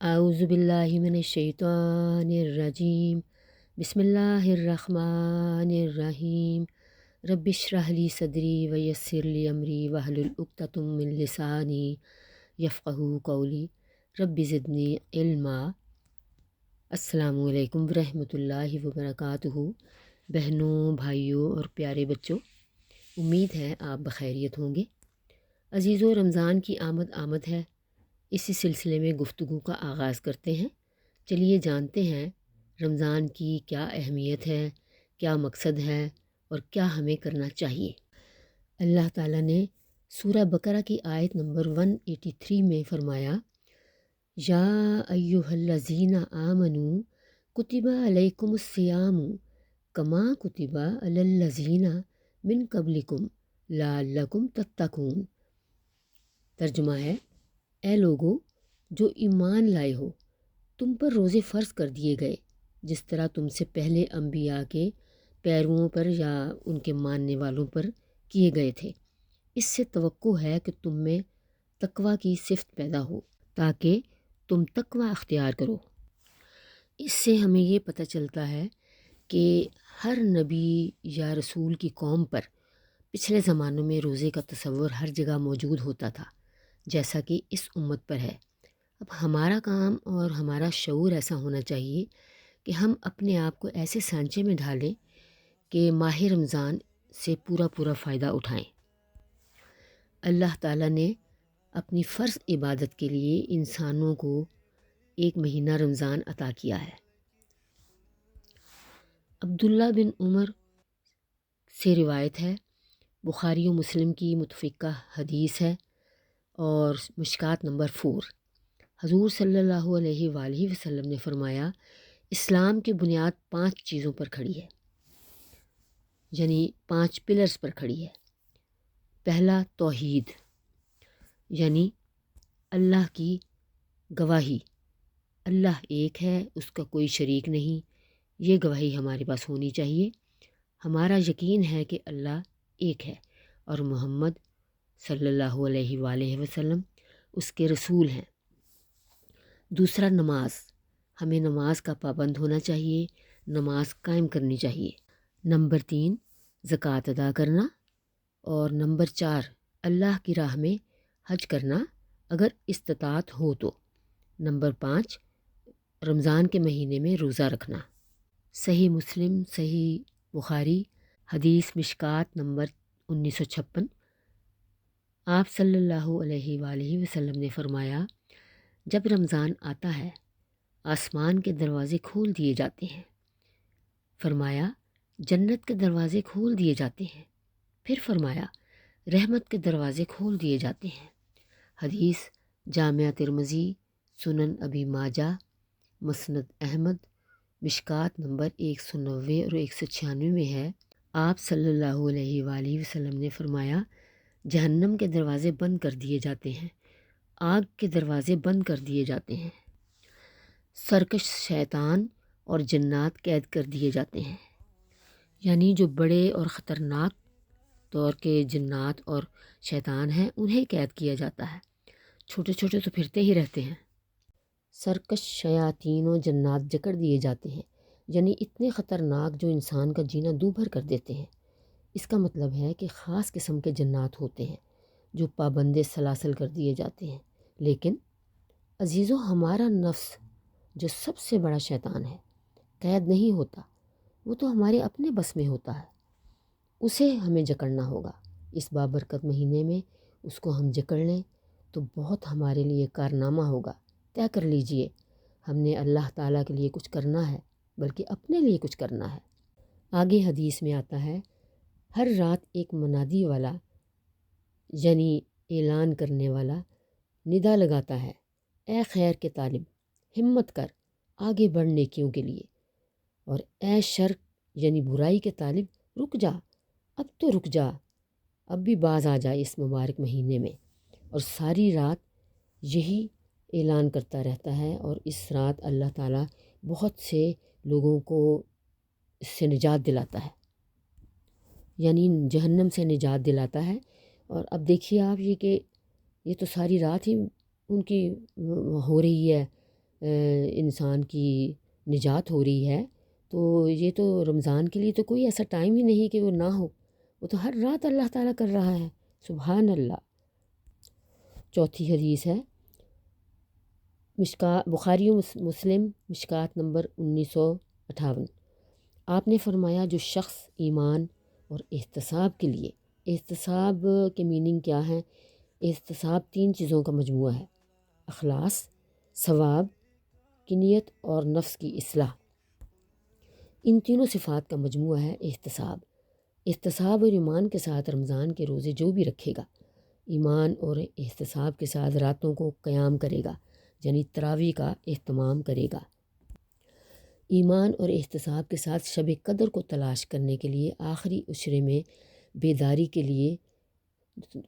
اعوذ باللہ من الشیطان الرجیم بسم اللہ الرحمن الرحیم رب اشرح لی صدری ویسر لی امری واحلل عقدۃ من لسانی یفقہوا قولی رب زدنی علما۔ السلام علیکم ورحمۃ اللہ وبرکاتہ۔ بہنوں، بھائیوں اور پیارے بچوں، امید ہے آپ بخیریت ہوں گے۔ عزیزو، رمضان کی آمد ہے۔ اسی سلسلے میں گفتگو کا آغاز کرتے ہیں۔ چلیے جانتے ہیں رمضان کی کیا اہمیت ہے، کیا مقصد ہے اور کیا ہمیں کرنا چاہیے۔ اللہ تعالیٰ نے سورہ بقرہ کی آیت نمبر 183 میں فرمایا، یا ایہا الذین آمنوا کتب علیکم الصیام کما کتب علی الذین من قبلکم لعلکم تتقون۔ ترجمہ ہے، اے لوگو جو ایمان لائے ہو، تم پر روزے فرض کر دیے گئے جس طرح تم سے پہلے انبیاء کے پیرووں پر یا ان کے ماننے والوں پر کیے گئے تھے۔ اس سے توقع ہے کہ تم میں تقوی کی صفت پیدا ہو تاکہ تم تقوی اختیار کرو۔ اس سے ہمیں یہ پتہ چلتا ہے کہ ہر نبی یا رسول کی قوم پر پچھلے زمانوں میں روزے کا تصور ہر جگہ موجود ہوتا تھا، جیسا کہ اس امت پر ہے۔ اب ہمارا کام اور ہمارا شعور ایسا ہونا چاہیے کہ ہم اپنے آپ کو ایسے سانچے میں ڈھالیں کہ ماہ رمضان سے پورا فائدہ اٹھائیں۔ اللہ تعالیٰ نے اپنی فرض عبادت کے لیے انسانوں کو ایک مہینہ رمضان عطا کیا ہے۔ عبداللہ بن عمر سے روایت ہے، بخاری و مسلم کی متفقہ حدیث ہے اور مشکات نمبر 4۔ حضور صلی اللہ علیہ وآلہ وسلم نے فرمایا، اسلام کی بنیاد 5 چیزوں پر کھڑی ہے، یعنی 5 پلرز پر کھڑی ہے۔ پہلا توحید، یعنی اللہ کی گواہی، اللہ ایک ہے، اس کا کوئی شریک نہیں، یہ گواہی ہمارے پاس ہونی چاہیے۔ ہمارا یقین ہے کہ اللہ ایک ہے اور محمد صلی اللہ علیہ وآلہ وسلم اس کے رسول ہیں۔ دوسرا نماز، ہمیں نماز کا پابند ہونا چاہیے، نماز قائم کرنی چاہیے۔ نمبر 3 زکوٰۃ ادا کرنا، اور نمبر 4 اللہ کی راہ میں حج کرنا اگر استطاعت ہو تو۔ نمبر 5 رمضان کے مہینے میں روزہ رکھنا۔ صحیح مسلم، صحیح بخاری، حدیث مشکات نمبر 1956۔ آپ صلی اللہ علیہ وآلہ وسلم نے فرمایا، جب رمضان آتا ہے آسمان کے دروازے کھول دیے جاتے ہیں۔ فرمایا، جنت کے دروازے کھول دیے جاتے ہیں۔ پھر فرمایا، رحمت کے دروازے کھول دیے جاتے ہیں۔ حدیث جامعہ ترمذی، سنن ابی ماجہ، مسند احمد، مشکات نمبر 190 اور 196 میں ہے۔ آپ صلی اللہ علیہ وآلہ وسلم نے فرمایا، جہنم کے دروازے بند کر دیے جاتے ہیں، آگ کے دروازے بند کر دیے جاتے ہیں، سرکش شیطان اور جنات قید کر دیے جاتے ہیں، یعنی جو بڑے اور خطرناک طور کے جنات اور شیطان ہیں انہیں قید کیا جاتا ہے، چھوٹے چھوٹے تو پھرتے ہی رہتے ہیں۔ سرکش شیاطین و جنات جکڑ دیے جاتے ہیں، یعنی اتنے خطرناک جو انسان کا جینا دوبھر کر دیتے ہیں۔ اس کا مطلب ہے کہ خاص قسم کے جنات ہوتے ہیں جو پابند سلاسل کر دیے جاتے ہیں۔ لیکن عزیزو، ہمارا نفس جو سب سے بڑا شیطان ہے قید نہیں ہوتا، وہ تو ہمارے اپنے بس میں ہوتا ہے، اسے ہمیں جکڑنا ہوگا۔ اس بابرکت مہینے میں اس کو ہم جکڑ لیں تو بہت ہمارے لیے کارنامہ ہوگا۔ طے کر لیجئے، ہم نے اللہ تعالیٰ کے لیے کچھ کرنا ہے بلکہ اپنے لیے کچھ کرنا ہے۔ آگے حدیث میں آتا ہے، ہر رات ایک منادی والا، یعنی اعلان کرنے والا، ندا لگاتا ہے، اے خیر کے طالب، ہمت کر، آگے بڑھ نیکیوں کے لیے، اور اے شر یعنی برائی کے طالب، رک جا، اب تو رک جا، اب بھی باز آ جائے اس مبارک مہینے میں۔ اور ساری رات یہی اعلان کرتا رہتا ہے، اور اس رات اللہ تعالیٰ بہت سے لوگوں کو اس سے نجات دلاتا ہے، یعنی جہنم سے نجات دلاتا ہے۔ اور اب دیکھیے آپ یہ کہ یہ تو ساری رات ہی ان کی ہو رہی ہے انسان کی نجات ہو رہی ہے، تو یہ تو رمضان کے لیے تو کوئی ایسا ٹائم ہی نہیں کہ وہ نہ ہو، وہ تو ہر رات اللہ تعالیٰ کر رہا ہے، سبحان اللہ۔ چوتھی حدیث ہے بخاری و مسلم مشکات نمبر 1958۔ آپ نے فرمایا جو شخص ایمان اور احتساب کے لیے، احتساب کے میننگ کیا ہے؟ احتساب 3 چیزوں کا مجموعہ ہے: اخلاص، ثواب کی نیت اور نفس کی اصلاح۔ ان تینوں صفات کا مجموعہ ہے احتساب۔ احتساب اور ایمان کے ساتھ رمضان کے روزے جو بھی رکھے گا، ایمان اور احتساب کے ساتھ راتوں کو قیام کرے گا، یعنی تراویح کا اہتمام کرے گا، ایمان اور احتساب کے ساتھ شب قدر کو تلاش کرنے کے لیے آخری عشرے میں بیداری کے لیے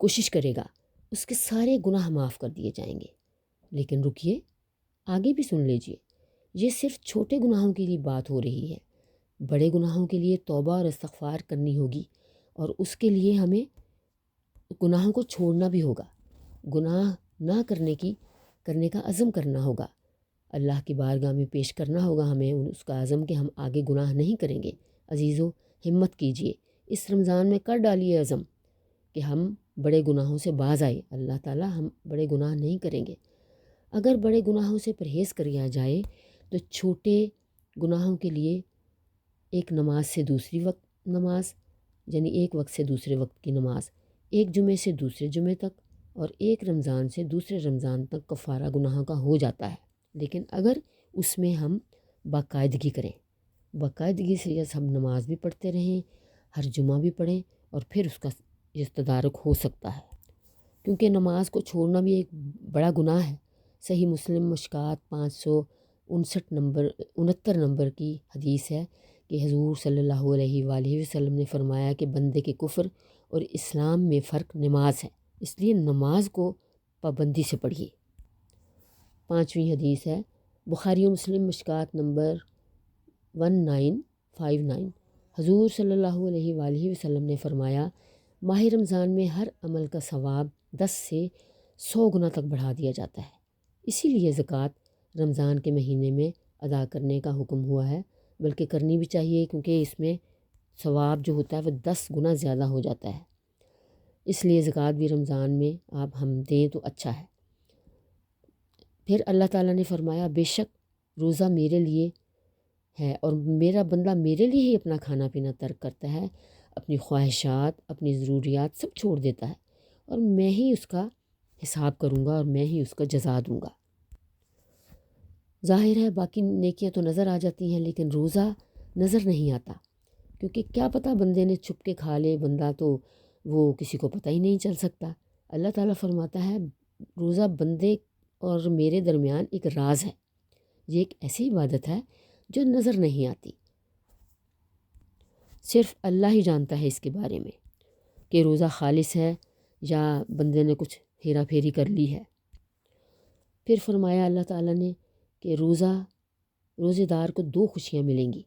کوشش کرے گا، اس کے سارے گناہ معاف کر دیے جائیں گے۔ لیکن رکیے، آگے بھی سن لیجئے، یہ صرف چھوٹے گناہوں کے لیے بات ہو رہی ہے۔ بڑے گناہوں کے لیے توبہ اور استغفار کرنی ہوگی، اور اس کے لیے ہمیں گناہوں کو چھوڑنا بھی ہوگا، گناہ نہ کرنے کا عزم کرنا ہوگا، اللہ کی بارگاہ میں پیش کرنا ہوگا ہمیں اس کا عزم کہ ہم آگے گناہ نہیں کریں گے۔ عزیزو، ہمت کیجئے، اس رمضان میں کر ڈالیے عزم کہ ہم بڑے گناہوں سے باز آئے، اللہ تعالیٰ ہم بڑے گناہ نہیں کریں گے۔ اگر بڑے گناہوں سے پرہیز کیا جائے تو چھوٹے گناہوں کے لیے ایک نماز سے دوسری وقت نماز، یعنی ایک وقت سے دوسرے وقت کی نماز، ایک جمعے سے دوسرے جمعے تک، اور ایک رمضان سے دوسرے رمضان تک کفارہ گناہوں کا ہو جاتا ہے۔ لیکن اگر اس میں ہم باقاعدگی کریں، باقاعدگی سے یس ہم نماز بھی پڑھتے رہیں، ہر جمعہ بھی پڑھیں، اور پھر اس کا یہ تدارک ہو سکتا ہے، کیونکہ نماز کو چھوڑنا بھی ایک بڑا گناہ ہے۔ صحیح مسلم مشکات 569 نمبر کی حدیث ہے کہ حضور صلی اللہ علیہ وآلہ وسلم نے فرمایا کہ بندے کے کفر اور اسلام میں فرق نماز ہے، اس لیے نماز کو پابندی سے پڑھیے۔ 5ویں حدیث ہے بخاری و مسلم مشکات نمبر 1959۔ حضور صلی اللہ علیہ وآلہ وسلم نے فرمایا ماہ رمضان میں ہر عمل کا ثواب 10 سے 100 گنا تک بڑھا دیا جاتا ہے، اسی لیے زکوٰۃ رمضان کے مہینے میں ادا کرنے کا حکم ہوا ہے، بلکہ کرنی بھی چاہیے، کیونکہ اس میں ثواب جو ہوتا ہے وہ 10 گنا زیادہ ہو جاتا ہے، اس لیے زکوٰۃ بھی رمضان میں آپ ہم دیں تو اچھا ہے۔ پھر اللہ تعالیٰ نے فرمایا بے شک روزہ میرے لیے ہے، اور میرا بندہ میرے لیے ہی اپنا کھانا پینا ترک کرتا ہے، اپنی خواہشات، اپنی ضروریات سب چھوڑ دیتا ہے، اور میں ہی اس کا حساب کروں گا اور میں ہی اس کا جزا دوں گا۔ ظاہر ہے باقی نیکیاں تو نظر آ جاتی ہیں، لیکن روزہ نظر نہیں آتا، کیونکہ کیا پتہ بندے نے چھپ کے کھا لے، بندہ تو وہ کسی کو پتہ ہی نہیں چل سکتا۔ اللہ تعالیٰ فرماتا ہے روزہ بندے اور میرے درمیان ایک راز ہے، یہ ایک ایسی عبادت ہے جو نظر نہیں آتی، صرف اللہ ہی جانتا ہے اس کے بارے میں کہ روزہ خالص ہے یا بندے نے کچھ ہیرا پھیری کر لی ہے۔ پھر فرمایا اللہ تعالیٰ نے کہ روزے دار کو 2 خوشیاں ملیں گی،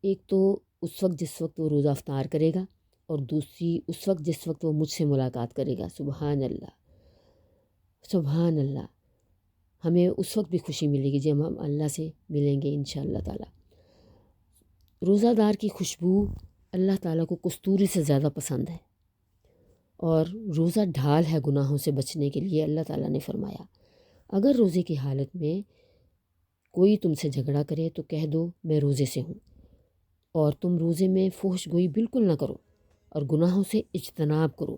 ایک تو اس وقت جس وقت وہ روزہ افطار کرے گا، اور دوسری اس وقت جس وقت وہ مجھ سے ملاقات کرے گا۔ سبحان اللہ، سبحان اللہ، ہمیں اس وقت بھی خوشی ملے گی جب ہم اللہ سے ملیں گے انشاءاللہ تعالیٰ۔ روزہ دار کی خوشبو اللہ تعالیٰ کو کستوری سے زیادہ پسند ہے، اور روزہ ڈھال ہے گناہوں سے بچنے کے لیے۔ اللہ تعالیٰ نے فرمایا اگر روزے کی حالت میں کوئی تم سے جھگڑا کرے تو کہہ دو میں روزے سے ہوں، اور تم روزے میں فحش گوئی بالکل نہ کرو، اور گناہوں سے اجتناب کرو،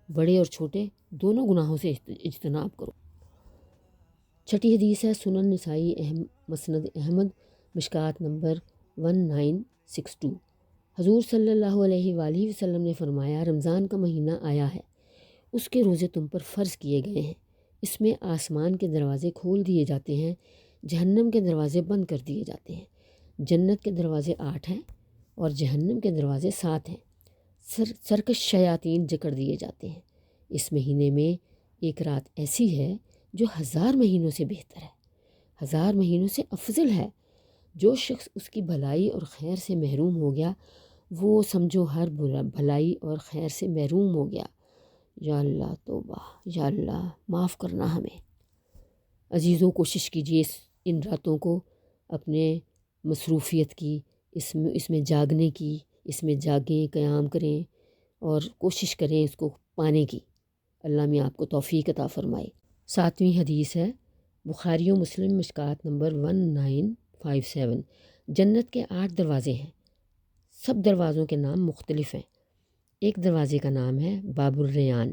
بڑے اور چھوٹے دونوں گناہوں سے اجتناب کرو۔ 6ٹھی حدیث ہے سنن نسائی مسند احمد مشکات نمبر 1962۔ حضور صلی اللہ علیہ وآلہ وسلم نے فرمایا رمضان کا مہینہ آیا ہے، اس کے روزے تم پر فرض کیے گئے ہیں، اس میں آسمان کے دروازے کھول دیے جاتے ہیں، جہنم کے دروازے بند کر دیے جاتے ہیں، جنت کے دروازے 8 ہیں اور جہنم کے دروازے 7 ہیں، سرکش شیاطین جکڑ دیے جاتے ہیں۔ اس مہینے میں ایک رات ایسی ہے جو 1000 مہینوں سے بہتر ہے، 1000 مہینوں سے افضل ہے۔ جو شخص اس کی بھلائی اور خیر سے محروم ہو گیا وہ سمجھو ہر بھلائی اور خیر سے محروم ہو گیا۔ یا اللہ توبہ، یا اللہ معاف کرنا ہمیں۔ عزیزوں کوشش کیجیے اس ان راتوں کو اپنے مصروفیت کی، اس میں جاگنے کی، اس میں جاگیں، قیام کریں اور کوشش کریں اس کو پانے کی۔ اللہ میں آپ کو توفیق عطا فرمائے۔ 7ویں حدیث ہے بخاری و مسلم مشکات نمبر 1957۔ جنت کے 8 دروازے ہیں، سب دروازوں کے نام مختلف ہیں۔ ایک دروازے کا نام ہے باب الریان،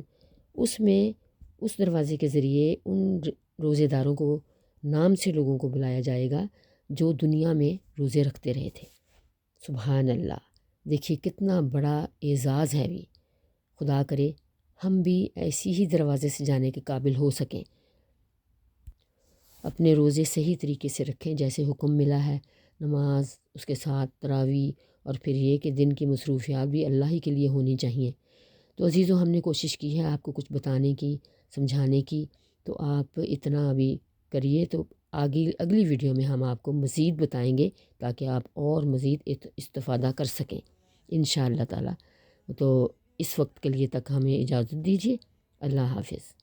اس دروازے کے ذریعے ان روزے داروں کو نام سے لوگوں کو بلایا جائے گا جو دنیا میں روزے رکھتے رہے تھے۔ سبحان اللہ، دیکھیے کتنا بڑا اعزاز ہے بھی۔ خدا کرے ہم بھی ایسی ہی دروازے سے جانے کے قابل ہو سکیں، اپنے روزے صحیح طریقے سے رکھیں جیسے حکم ملا ہے، نماز، اس کے ساتھ تراویح، اور پھر یہ کہ دن کی مصروفیات بھی اللہ ہی کے لیے ہونی چاہیے۔ تو عزیزو، ہم نے کوشش کی ہے آپ کو کچھ بتانے کی، سمجھانے کی، تو آپ اتنا ابھی کریے، تو اگلی ویڈیو میں ہم آپ کو مزید بتائیں گے تاکہ آپ اور مزید استفادہ کر سکیں انشاءاللہ تعالی۔ تو اس وقت کے لیے تک ہمیں اجازت دیجیے۔ اللہ حافظ۔